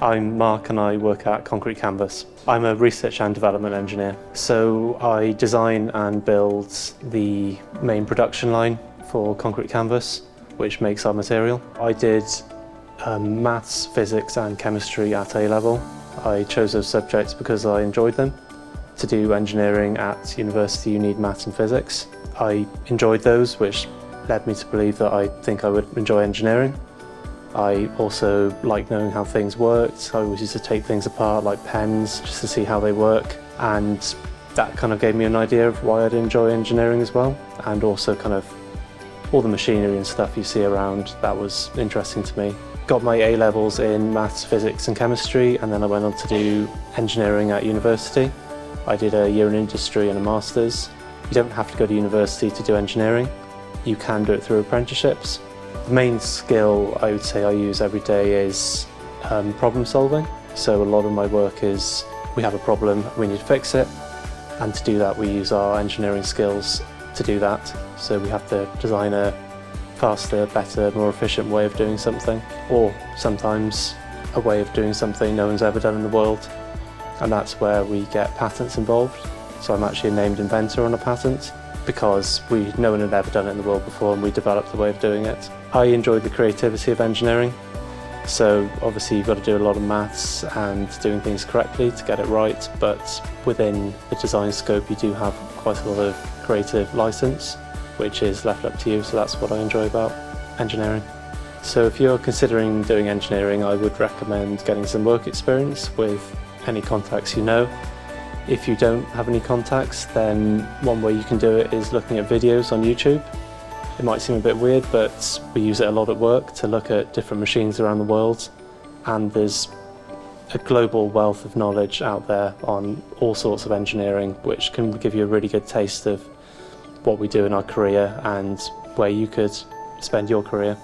I'm Mark and I work at Concrete Canvas. I'm a research and development engineer. So I design and build the main production line for Concrete Canvas, which makes our material. I did maths, physics and chemistry at A-level. I chose those subjects because I enjoyed them. To do engineering at university you need maths and physics. I enjoyed those, which led me to believe that I think I would enjoy engineering. I also like knowing how things worked. I always used to take things apart like pens just to see how they work, and that kind of gave me an idea of why I'd enjoy engineering as well, and also kind of all the machinery and stuff you see around. That was interesting to me. Got my A-levels in maths, physics and chemistry, and then I went on to do engineering at university. I did a year in industry and a master's. You don't have to go to university to do engineering. You can do it through apprenticeships. The main skill I would say I use every day is problem solving. So a lot of my work is we have a problem, we need to fix it, and to do that we use our engineering skills to do that. So we have to design a faster, better, more efficient way of doing something, or sometimes a way of doing something no one's ever done in the world, and that's where we get patents involved. So I'm actually a named inventor on a patent because no one had ever done it in the world before and we developed the way of doing it. I enjoyed the creativity of engineering, so obviously you've got to do a lot of maths and doing things correctly to get it right, but within the design scope you do have quite a lot of creative license, which is left up to you, so that's what I enjoy about engineering. So if you're considering doing engineering, I would recommend getting some work experience with any contacts you know. If you don't have any contacts, then one way you can do it is looking at videos on YouTube. It might seem a bit weird, but we use it a lot at work to look at different machines around the world, and there's a global wealth of knowledge out there on all sorts of engineering, which can give you a really good taste of what we do in our career and where you could spend your career.